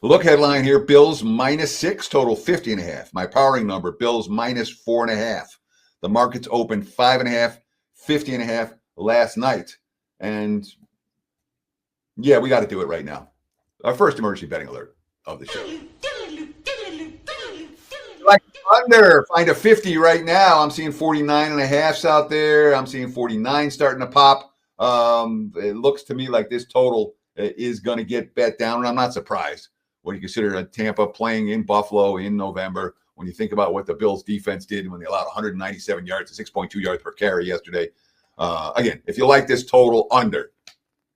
Look headline here, Bills -6, total 50.5. My powering number, Bills -4.5. The markets opened 5.5, 50.5 last night. And yeah, we got to do it right now. Our first emergency betting alert of the show. Like under, find a 50 right now. I'm seeing 49.5s out there. I'm seeing 49 starting to pop. It looks to me like this total is going to get bet down, and I'm not surprised when you consider Tampa playing in Buffalo in November. When you think about what the Bills defense did when they allowed 197 yards to 6.2 yards per carry yesterday. Again, if you like this total under,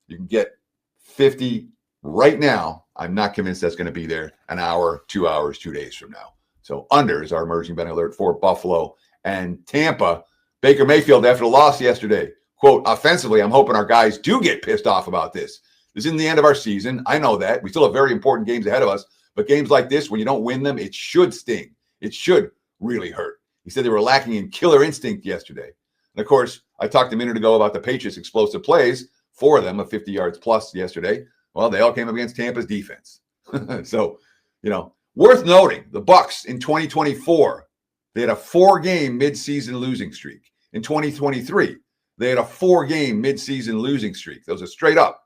you can get 50 right now. I'm not convinced that's going to be there an hour, 2 hours, 2 days from now. So under is our emerging betting alert for Buffalo and Tampa. Baker Mayfield, after the loss yesterday, quote, offensively, I'm hoping our guys do get pissed off about this. This isn't the end of our season. I know that. We still have very important games ahead of us. But games like this, when you don't win them, it should sting. It should really hurt. He said they were lacking in killer instinct yesterday. And, of course, I talked a minute ago about the Patriots' explosive plays, 4 of them of 50 yards plus yesterday. Well, they all came up against Tampa's defense. So, worth noting, the Bucs in 2024, they had a 4-game midseason losing streak. In 2023, they had a 4-game midseason losing streak. Those are straight up.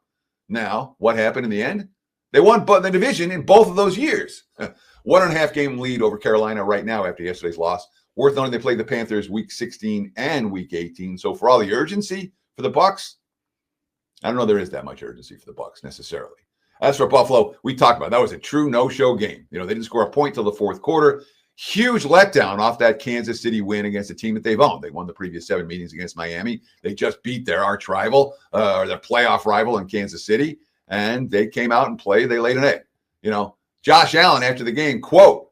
Now, what happened in the end? They won the division in both of those years. 1.5 game lead over Carolina right now after yesterday's loss. Worth noting they played the Panthers week 16 and week 18. So for all the urgency for the Bucs, I don't know there is that much urgency for the Bucs necessarily. As for Buffalo, we talked about that was a true no-show game. They didn't score a point till the fourth quarter. Huge letdown off that Kansas City win against a team that they've owned. They won the previous 7 meetings against Miami. They just beat their arch rival, or their playoff rival in Kansas City, and they came out and played. They laid an egg. Josh Allen after the game, quote,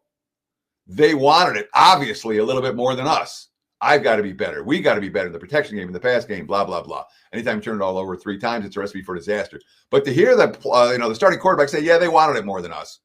they wanted it, obviously, a little bit more than us. I've got to be better. We got to be better in the protection game, in the pass game, blah, blah, blah. Anytime you turn it all over 3 times, it's a recipe for disaster. But to hear that, the starting quarterback say, yeah, they wanted it more than us.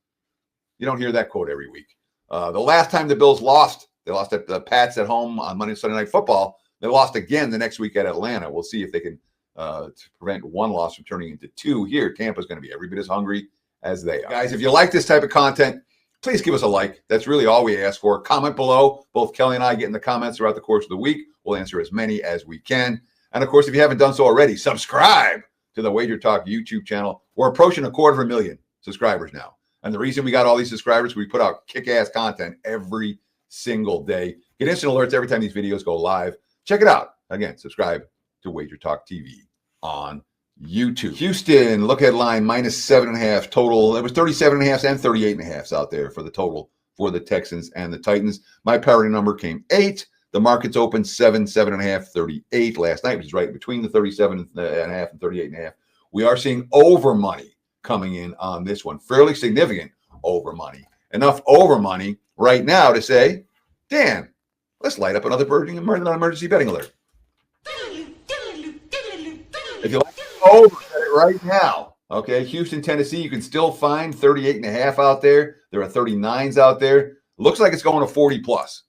You don't hear that quote every week. The last time the Bills lost, they lost at the Pats at home on Monday and Sunday Night Football. They lost again the next week at Atlanta. We'll see if they can to prevent 1 loss from turning into 2 here. Tampa's going to be every bit as hungry as they are. Guys, if you like this type of content, please give us a like. That's really all we ask for. Comment below. Both Kelly and I get in the comments throughout the course of the week. We'll answer as many as we can. And, of course, if you haven't done so already, subscribe to the WagerTalk YouTube channel. We're approaching 250,000 subscribers now. And the reason we got all these subscribers, we put out kick-ass content every single day. Get instant alerts every time these videos go live. Check it out. Again, subscribe to WagerTalk TV on YouTube. Houston, look headline, -7.5 total. There was 37.5 and 38.5 out there for the total for the Texans and the Titans. My parity number came 8. The markets opened 7, 7.5, 38 last night, which is right between the 37.5 and 38.5. We are seeing over money coming in on this one. Fairly significant over money. Enough over money right now to say, Dan, let's light up another emergency betting alert. If you like over, bet it right now. Okay, Houston, Tennessee, you can still find 38.5 out there. There are 39s out there. Looks like it's going to 40 plus.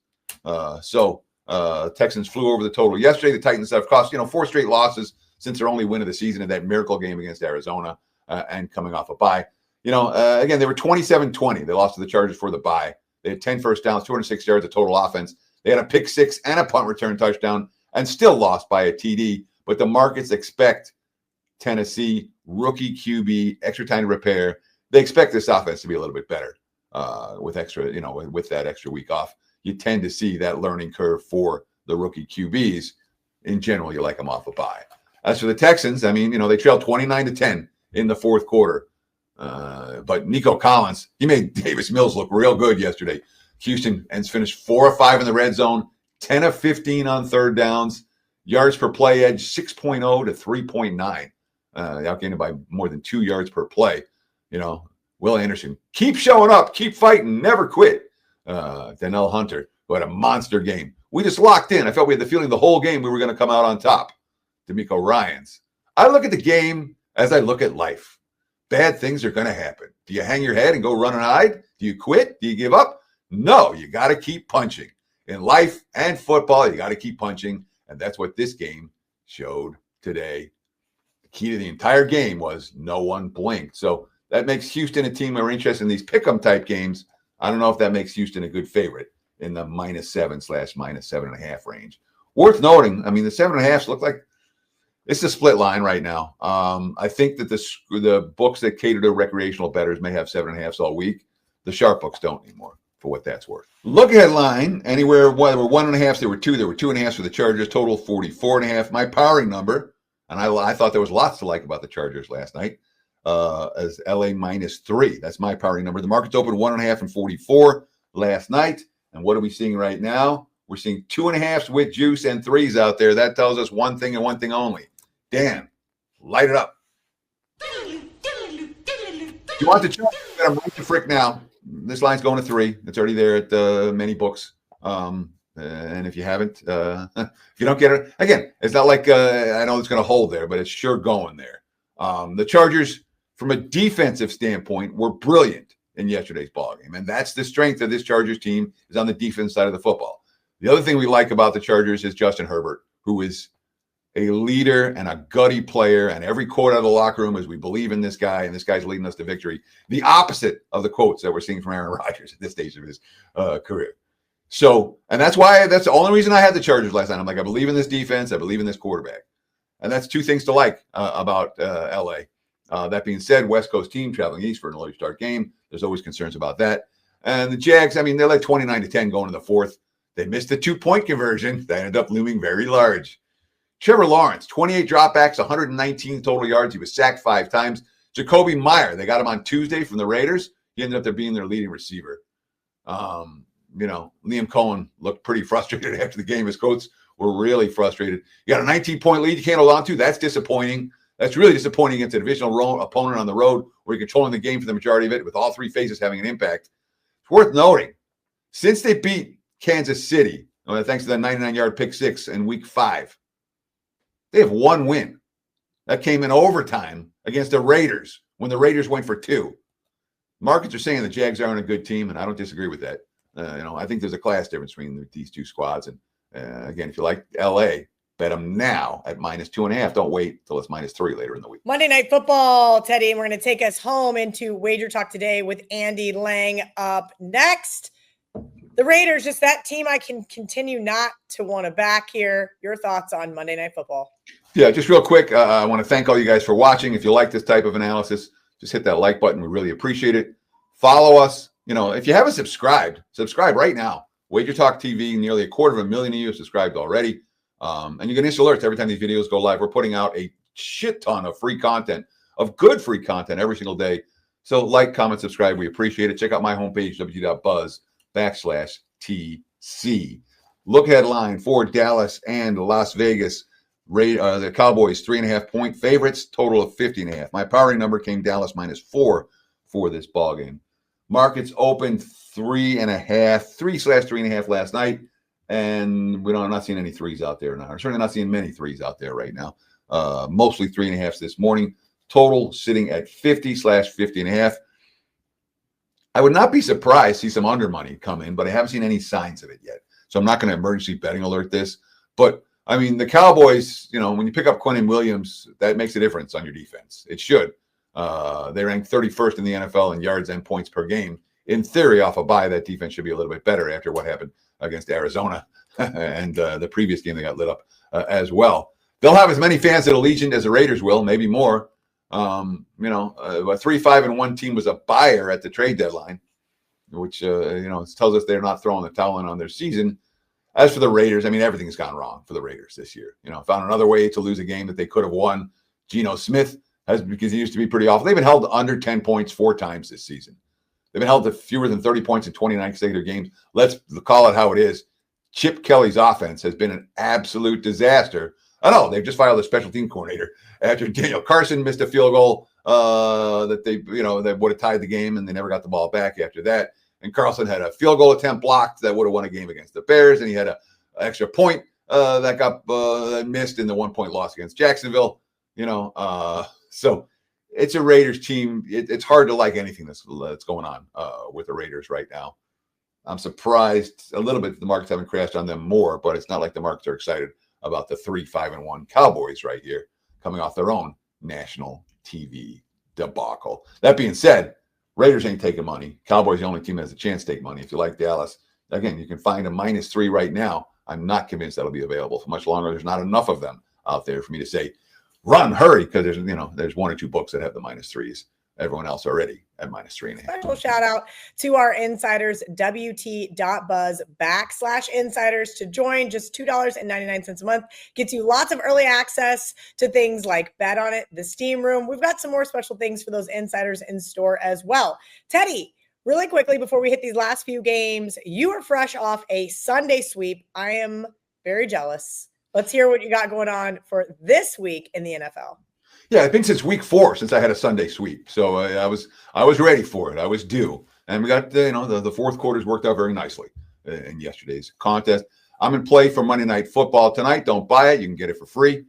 Texans flew over the total yesterday. The Titans have cost 4 straight losses since their only win of the season in that miracle game against Arizona and coming off a bye. Again, they were 27-20. They lost to the Chargers for the bye. They had 10 first downs, 206 yards of total offense. They had a pick 6 and a punt return touchdown and still lost by a TD. But the markets expect Tennessee, rookie QB, extra time to repair. They expect this offense to be a little bit better with that extra week off. You tend to see that learning curve for the rookie QBs. In general, you like them off a bye. As for the Texans, they trailed 29-10 in the fourth quarter. But Nico Collins, he made Davis Mills look real good yesterday. Houston finished 4 of 5 in the red zone, 10 of 15 on third downs. Yards per play edge, 6.0 to 3.9. Outgained by more than 2 yards per play. Will Anderson, keep showing up, keep fighting, never quit. Danielle Hunter, who had a monster game. We just locked in. I felt we had the feeling the whole game we were going to come out on top. D'Amico Ryans. I look at the game as I look at life. Bad things are going to happen. Do you hang your head and go run and hide? Do you quit? Do you give up? No, you got to keep punching. In life and football, you got to keep punching. And that's what this game showed today. The key to the entire game was no one blinked. So that makes Houston a team we're interested in these pick'em type games. I don't know if that makes Houston a good favorite in the -7/-7.5 range. Worth noting, I mean, the 7.5s look like it's a split line right now. I think that the books that cater to recreational bettors may have 7.5s all week. The sharp books don't anymore, for what that's worth. Look ahead line, anywhere, there were 1.5s, there were 2, there were 2.5s for the Chargers, total 44.5. My powering number, and I thought there was lots to like about the Chargers last night, as LA -3. That's my powering number. The market's open 1.5 and 44 last night. And what are we seeing right now? We're seeing 2.5s with juice and 3s out there. That tells us one thing and one thing only. Dan, light it up. If you want the Chargers, I'm right to frick now. This line's going to 3. It's already there at many books. And if you haven't, if you don't get it, again, it's not like I know it's going to hold there, but it's sure going there. The Chargers, from a defensive standpoint, were brilliant in yesterday's ballgame, and that's the strength of this Chargers team, is on the defense side of the football. The other thing we like about the Chargers is Justin Herbert, who is a leader and a gutty player, and every quote out of the locker room is, we believe in this guy, and this guy's leading us to victory. The opposite of the quotes that we're seeing from Aaron Rodgers at this stage of his career. So, and that's the only reason I had the Chargers last night. I'm like, I believe in this defense. I believe in this quarterback. And that's two things to like about LA. That being said, West Coast team traveling east for an early start game. There's always concerns about that. And the Jags, I mean, they're like 29-10 going to the fourth. They missed the 2-point conversion. They ended up looming very large. Trevor Lawrence, 28 dropbacks, 119 total yards. He was sacked 5 times. Jacoby Meyer, they got him on Tuesday from the Raiders. He ended up there being their leading receiver. Liam Cohen looked pretty frustrated after the game. His coach were really frustrated. You got a 19-point lead you can't hold on to. That's disappointing. That's really disappointing against a divisional opponent on the road where you're controlling the game for the majority of it with all 3 phases having an impact. It's worth noting, since they beat Kansas City, thanks to that 99-yard pick 6 in week 5, they have 1 win. That came in overtime against the Raiders when the Raiders went for 2. Markets are saying the Jags aren't a good team, and I don't disagree with that. I think there's a class difference between these two squads. And again, if you like LA, bet them now at -2.5. Don't wait till it's -3 later in the week. Monday Night Football, Teddy, and we're going to take us home into Wager Talk today with Andy Lang up next. The Raiders, just that team I can continue not to want to back here. Your thoughts on Monday Night Football? Yeah, just real quick, I want to thank all you guys for watching. If you like this type of analysis, just hit that like button. We really appreciate it. Follow us. If you haven't subscribed, subscribe right now. WagerTalk TV, nearly 250,000 of you have subscribed already. And you get instant alerts every time these videos go live. We're putting out a shit ton of free content, of good free content every single day. So like, comment, subscribe. We appreciate it. Check out my homepage, wt.buzz/TC. Look headline for Dallas and Las Vegas. The Cowboys, 3.5-point favorites, total of 50.5. My powering number came Dallas -4 for this ball game. Markets opened 3/3.5 last night, and I'm not seeing any 3s out there now. I'm certainly not seeing many 3s out there right now. Mostly 3.5s this morning. Total sitting at 50/50.5. I would not be surprised to see some under money come in, but I haven't seen any signs of it yet. So I'm not going to emergency betting alert this. But I mean, the Cowboys, when you pick up Quinnen Williams, that makes a difference on your defense. It should. They rank 31st in the NFL in yards and points per game. In theory, off a bye, that defense should be a little bit better after what happened against Arizona and the previous game they got lit up as well. They'll have as many fans at Allegiant as the Raiders will, maybe more. A 3-5-1 team was a buyer at the trade deadline, which tells us they're not throwing the towel in on their season. As for the Raiders, I mean, everything's gone wrong for the Raiders this year. Found another way to lose a game that they could have won. Geno Smith because he used to be pretty awful. They've been held under 10 points 4 times this season. They've been held to fewer than 30 points in 29 consecutive games. Let's call it how it is. Chip Kelly's offense has been an absolute disaster. I know they've just fired a special team coordinator after Daniel Carson missed a field goal that that would have tied the game, and they never got the ball back after that. And Carlson had a field goal attempt blocked that would have won a game against the Bears, and he had an extra point that got missed in the 1-point loss against Jacksonville. So it's a Raiders team. It's hard to like anything that's going on with the Raiders right now. I'm surprised a little bit that the markets haven't crashed on them more, but it's not like the markets are excited about the 3-5-1 Cowboys right here coming off their own national TV debacle. That being said, Raiders ain't taking money. Cowboys the only team that has a chance to take money. If you like Dallas, again, you can find a -3 right now. I'm not convinced that'll be available for much longer. There's not enough of them out there for me to say, run, hurry, because there's one or two books that have the -3s. Everyone else already at -3.5. Special shout out to our insiders, wt.buzz/insiders to join. Just $2.99 a month gets you lots of early access to things like Bet on It, the Steam Room. We've got some more special things for those insiders in store as well. Teddy, really quickly before we hit these last few games, you are fresh off a Sunday sweep. I am very jealous. Let's hear what you got going on for this week in the NFL. Yeah, it's been since week 4 since I had a Sunday sweep, so I was ready for it. I was due, and we got the fourth quarters worked out very nicely in yesterday's contest. I'm in play for Monday Night Football tonight. Don't buy it; you can get it for free.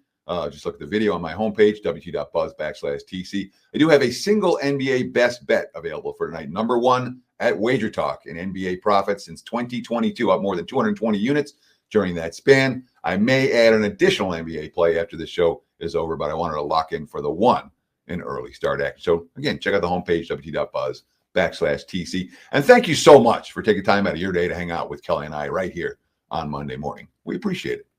Just look at the video on my homepage, wt.buzz/TC. I do have a single NBA best bet available for tonight. Number 1 at WagerTalk in NBA profits since 2022, up more than 220 units during that span. I may add an additional NBA play after the show is over, but I wanted to lock in for the 1 in early start action. So again, check out the homepage, wt.buzz/TC. And thank you so much for taking time out of your day to hang out with Kelly and I right here on Monday morning. We appreciate it.